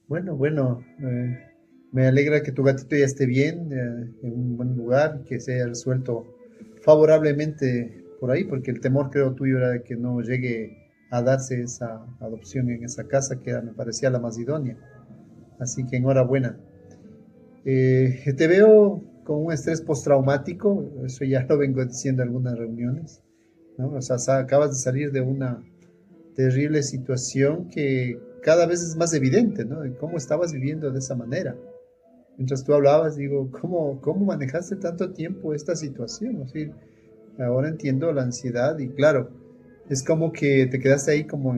Bueno, me alegra que tu gatito ya esté bien, en un buen lugar, que se haya resuelto favorablemente por ahí, porque el temor creo tuyo era de que no llegue a darse esa adopción en esa casa, me parecía la más idónea. Así que enhorabuena. Te veo con un estrés postraumático, eso ya lo vengo diciendo en algunas reuniones, ¿no? O sea, acabas de salir de una terrible situación que cada vez es más evidente, ¿no? De cómo estabas viviendo de esa manera. Mientras tú hablabas, digo, ¿cómo manejaste tanto tiempo esta situación? O sea, ahora entiendo la ansiedad y claro, es como que te quedaste ahí como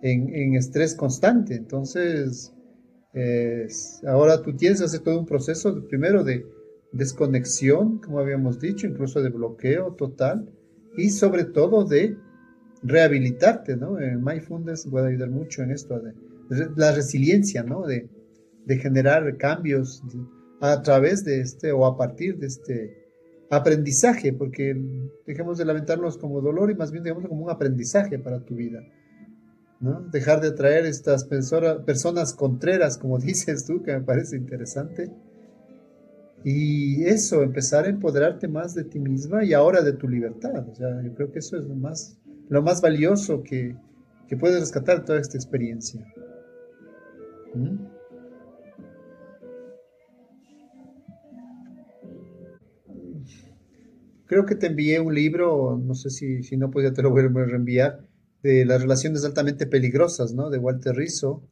en estrés constante. Entonces, ahora tú tienes que hacer todo un proceso, primero de desconexión, como habíamos dicho, incluso de bloqueo total y sobre todo de rehabilitarte, ¿no? El mindfulness puede ayudar mucho en esto, de la resiliencia, ¿no? De generar cambios a través de este o a partir de este aprendizaje, porque dejemos de lamentarnos como dolor y más bien digamos como un aprendizaje para tu vida, ¿no? Dejar de atraer estas personas contreras, como dices tú, que me parece interesante, y eso, empezar a empoderarte más de ti misma y ahora de tu libertad. O sea, yo creo que eso es lo más valioso que puedes rescatar de toda esta experiencia. ¿Mm? Creo que te envié un libro, no sé si no, pues ya te lo voy a reenviar, de las relaciones altamente peligrosas, ¿no? De Walter Rizzo.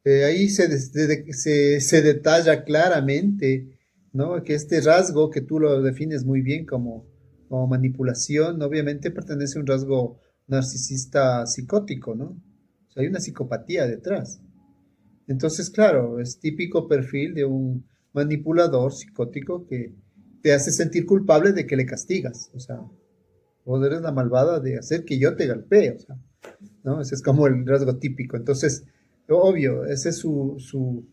Ahí se detalla claramente, ¿no? Que este rasgo que tú lo defines muy bien como manipulación, obviamente pertenece a un rasgo narcisista psicótico, ¿no? O sea, hay una psicopatía detrás. Entonces, claro, es típico perfil de un manipulador psicótico que te hace sentir culpable de que le castigas. O sea, vos eres la malvada de hacer que yo te golpee. O sea, ¿no? Ese es como el rasgo típico. Entonces, obvio, esa es su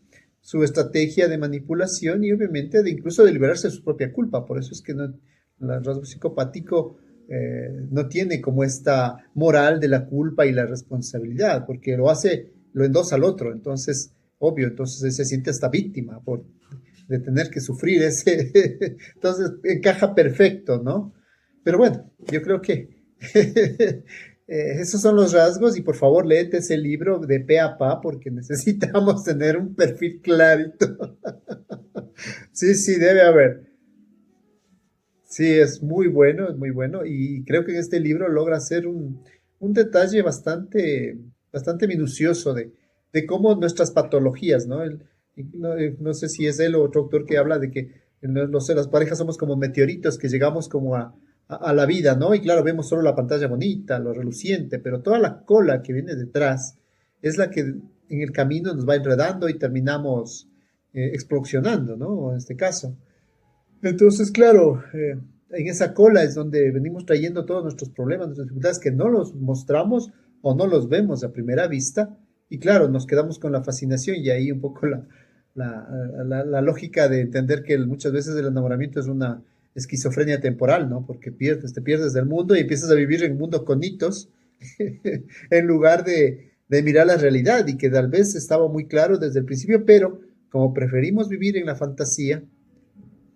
estrategia de manipulación y obviamente de incluso de liberarse de su propia culpa. Por eso es que no, el rasgo psicopático no tiene como esta moral de la culpa y la responsabilidad, porque lo hace, lo endosa al otro. Entonces, obvio, entonces él se siente hasta víctima de tener que sufrir ese. Entonces, encaja perfecto, ¿no? Pero bueno, yo creo que esos son los rasgos y por favor léete ese libro de pe a pa porque necesitamos tener un perfil clarito. Sí, sí, debe haber. Sí, es muy bueno y creo que en este libro logra hacer un detalle bastante minucioso de cómo nuestras patologías, ¿no? No sé si es él o otro autor que habla de que no sé, las parejas somos como meteoritos que llegamos como a la vida, ¿no? Y claro, vemos solo la pantalla bonita, lo reluciente, pero toda la cola que viene detrás es la que en el camino nos va enredando y terminamos explosionando, ¿no? En este caso. Entonces, claro, en esa cola es donde venimos trayendo todos nuestros problemas, nuestras dificultades, que no los mostramos o no los vemos a primera vista. Y claro, nos quedamos con la fascinación y ahí un poco la lógica de entender que muchas veces el enamoramiento es una esquizofrenia temporal, ¿no? Porque te pierdes del mundo y empiezas a vivir en un mundo con hitos en lugar de mirar la realidad y que tal vez estaba muy claro desde el principio, pero como preferimos vivir en la fantasía,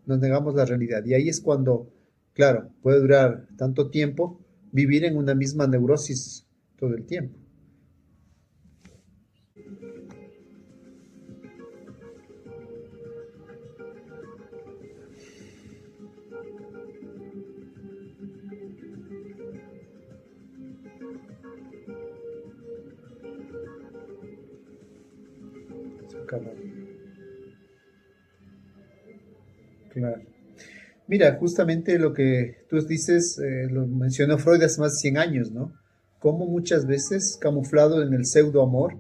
nos negamos la realidad. Y ahí es cuando, claro, puede durar tanto tiempo vivir en una misma neurosis todo el tiempo. Claro. Mira, justamente lo que tú dices, lo mencionó Freud hace más de 100 años, ¿no? Cómo muchas veces, camuflado en el pseudo amor,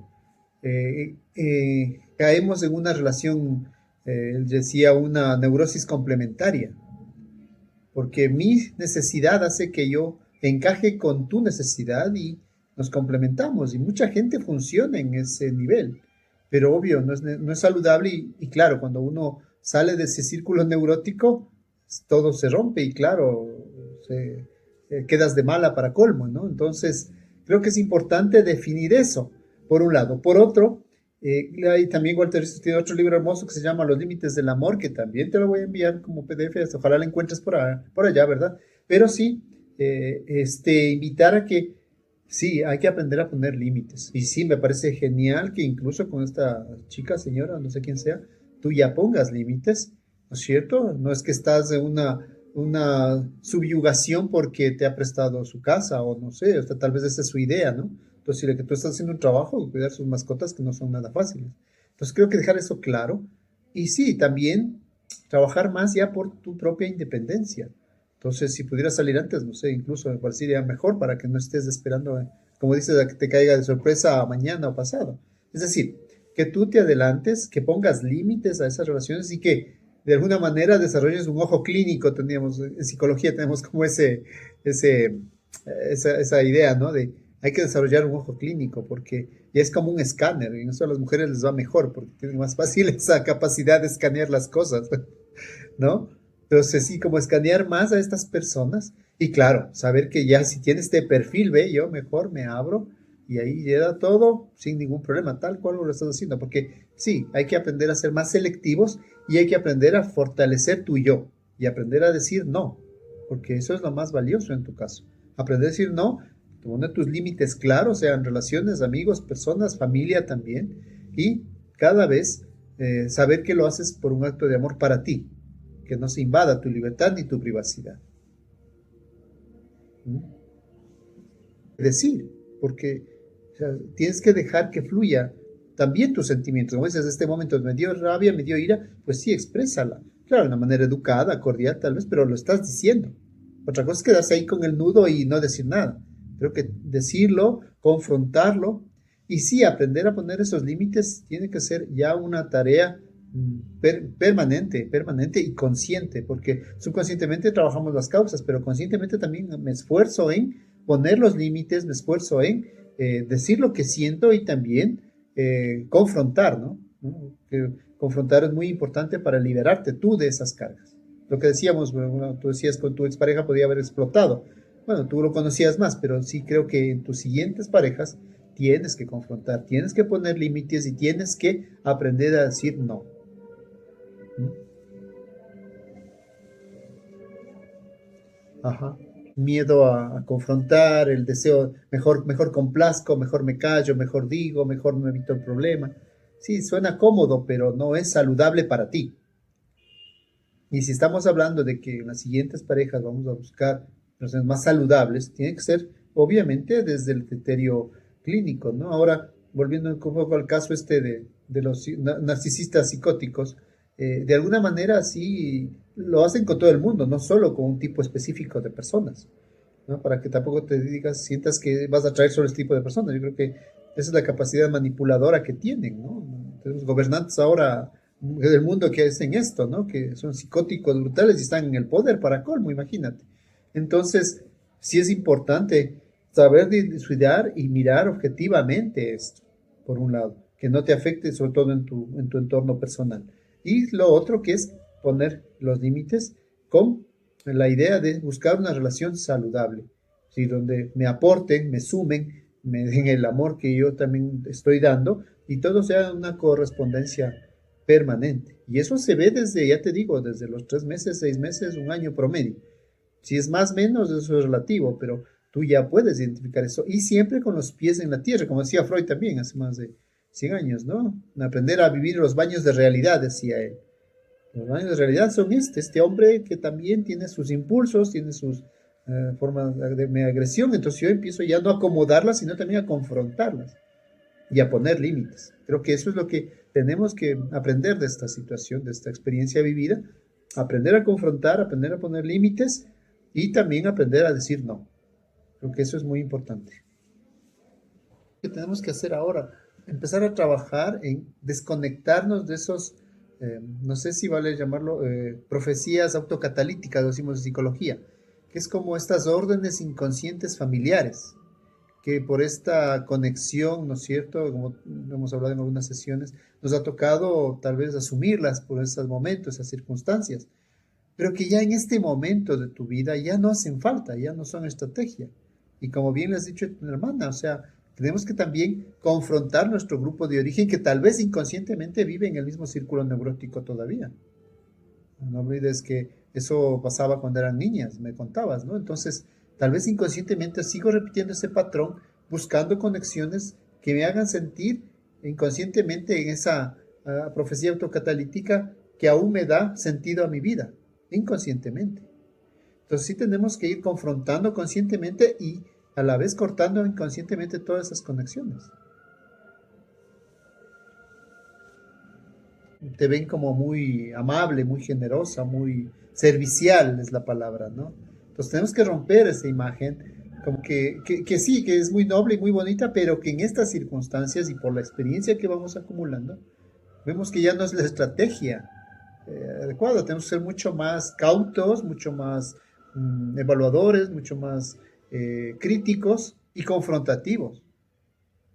caemos en una relación, él decía, una neurosis complementaria, porque mi necesidad hace que yo encaje con tu necesidad y nos complementamos y mucha gente funciona en ese nivel, pero obvio, no es saludable y claro, cuando uno sale de ese círculo neurótico, todo se rompe y claro, quedas de mala para colmo, ¿no? Entonces, creo que es importante definir eso, por un lado. Por otro, Y también Walter Rizzo tiene otro libro hermoso que se llama Los Límites del Amor, que también te lo voy a enviar como PDF, ojalá lo encuentres por allá, ¿verdad? Pero sí, invitar a que, sí, hay que aprender a poner límites. Y sí, me parece genial que incluso con esta chica, señora, no sé quién sea, tú ya pongas límites, ¿no es cierto? No es que estás en una subyugación porque te ha prestado su casa o no sé, o sea, tal vez esa es su idea, ¿no? Entonces, si que tú estás haciendo un trabajo, cuidar sus mascotas que no son nada fáciles. Entonces, creo que dejar eso claro. Y sí, también trabajar más ya por tu propia independencia. Entonces, si pudieras salir antes, no sé, incluso me parecería mejor para que no estés esperando, como dices, a que te caiga de sorpresa mañana o pasado. Es decir, que tú te adelantes, que pongas límites a esas relaciones y que de alguna manera desarrolles un ojo clínico. Teníamos, en psicología tenemos como ese, esa idea, ¿no? De hay que desarrollar un ojo clínico porque ya es como un escáner y eso a las mujeres les va mejor porque tienen más fácil esa capacidad de escanear las cosas, ¿no? Entonces sí, como escanear más a estas personas y claro, saber que ya si tiene este perfil, ve, yo mejor me abro y ahí llega todo sin ningún problema, tal cual lo estás haciendo, porque sí, hay que aprender a ser más selectivos y hay que aprender a fortalecer tu yo y aprender a decir no, porque eso es lo más valioso en tu caso. Aprender a decir no, poner tus límites claros, sean relaciones, amigos, personas, familia también, y cada vez saber que lo haces por un acto de amor para ti, que no se invada tu libertad ni tu privacidad. ¿Mm? Decir, porque o sea, tienes que dejar que fluya también tus sentimientos. Como dices, este momento me dio rabia, me dio ira, pues sí, exprésala. Claro, de una manera educada, cordial tal vez, pero lo estás diciendo. Otra cosa es quedarse ahí con el nudo y no decir nada. Creo que decirlo, confrontarlo y sí, aprender a poner esos límites tiene que ser ya una tarea permanente y consciente, porque subconscientemente trabajamos las causas, pero conscientemente también me esfuerzo en poner los límites, me esfuerzo en decir lo que siento y también confrontar, ¿no? ¿No? Que confrontar es muy importante para liberarte tú de esas cargas. Lo que decíamos, bueno, tú decías con tu expareja podía haber explotado. Bueno, tú lo conocías más, pero sí creo que en tus siguientes parejas tienes que confrontar, tienes que poner límites y tienes que aprender a decir no. ¿Mm? Ajá. Miedo a confrontar, el deseo, mejor complazco, mejor me callo, mejor digo, mejor me evito el problema. Sí, suena cómodo, pero no es saludable para ti. Y si estamos hablando de que en las siguientes parejas vamos a buscar relaciones más saludables, tiene que ser obviamente desde el criterio clínico, ¿no? Ahora, volviendo un poco al caso de los narcisistas psicóticos, de alguna manera sí lo hacen con todo el mundo, no solo con un tipo específico de personas, ¿no? Para que tampoco te digas, sientas que vas a atraer solo este tipo de personas. Yo creo que esa es la capacidad manipuladora que tienen, ¿no? Tenemos gobernantes ahora del mundo que hacen esto, ¿no? Que son psicóticos brutales y están en el poder para colmo, imagínate. Entonces, sí es importante saber dilucidar y mirar objetivamente esto, por un lado, que no te afecte sobre todo en tu entorno personal. Y lo otro que es poner los límites con la idea de buscar una relación saludable, ¿sí? Donde me aporten, me sumen, me den el amor que yo también estoy dando y todo sea una correspondencia permanente. Y eso se ve desde, ya te digo, desde los 3 meses, 6 meses, un año promedio. Si es más o menos, eso es relativo, pero tú ya puedes identificar eso y siempre con los pies en la tierra, como decía Freud también hace más de 100 años, ¿no? Aprender a vivir los baños de realidad, decía él. Los baños de realidad son este hombre que también tiene sus impulsos, tiene sus formas de agresión, entonces yo empiezo ya no a acomodarlas, sino también a confrontarlas y a poner límites. Creo que eso es lo que tenemos que aprender de esta situación, de esta experiencia vivida, aprender a confrontar, aprender a poner límites y también aprender a decir no. Creo que eso es muy importante. ¿Qué tenemos que hacer ahora? Empezar a trabajar en desconectarnos de esos, no sé si vale llamarlo, profecías autocatalíticas, lo decimos en psicología, que es como estas órdenes inconscientes familiares que por esta conexión, ¿no es cierto? Como hemos hablado en algunas sesiones, nos ha tocado tal vez asumirlas por esos momentos, esas circunstancias, pero que ya en este momento de tu vida ya no hacen falta, ya no son estrategia. Y como bien le has dicho a tu hermana, o sea, Tenemos que también confrontar nuestro grupo de origen que tal vez inconscientemente vive en el mismo círculo neurótico todavía. No olvides que eso pasaba cuando eran niñas, me contabas, ¿no? Entonces, tal vez inconscientemente sigo repitiendo ese patrón, buscando conexiones que me hagan sentir inconscientemente en esa profecía autocatalítica que aún me da sentido a mi vida, inconscientemente. Entonces sí tenemos que ir confrontando conscientemente y a la vez cortando inconscientemente todas esas conexiones. Te ven como muy amable, muy generosa, muy servicial es la palabra, ¿no? Entonces tenemos que romper esa imagen, como que sí, que es muy noble y muy bonita, pero que en estas circunstancias y por la experiencia que vamos acumulando, vemos que ya no es la estrategia adecuada, tenemos que ser mucho más cautos, mucho más evaluadores, mucho más críticos y confrontativos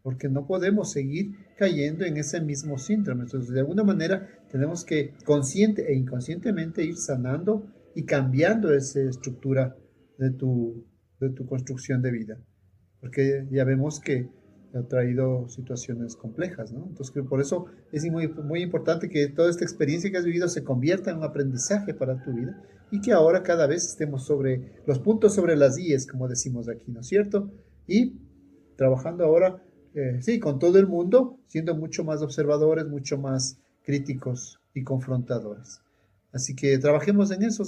porque no podemos seguir cayendo en ese mismo síndrome. Entonces, de alguna manera, tenemos que consciente e inconscientemente ir sanando y cambiando esa estructura de tu construcción de vida, porque ya vemos que ha traído situaciones complejas, ¿no? Entonces, por eso es muy, muy importante que toda esta experiencia que has vivido se convierta en un aprendizaje para tu vida y que ahora cada vez estemos sobre los puntos sobre las IES, como decimos aquí, ¿no es cierto? Y trabajando ahora sí, con todo el mundo, siendo mucho más observadores, mucho más críticos y confrontadores. Así que trabajemos en eso.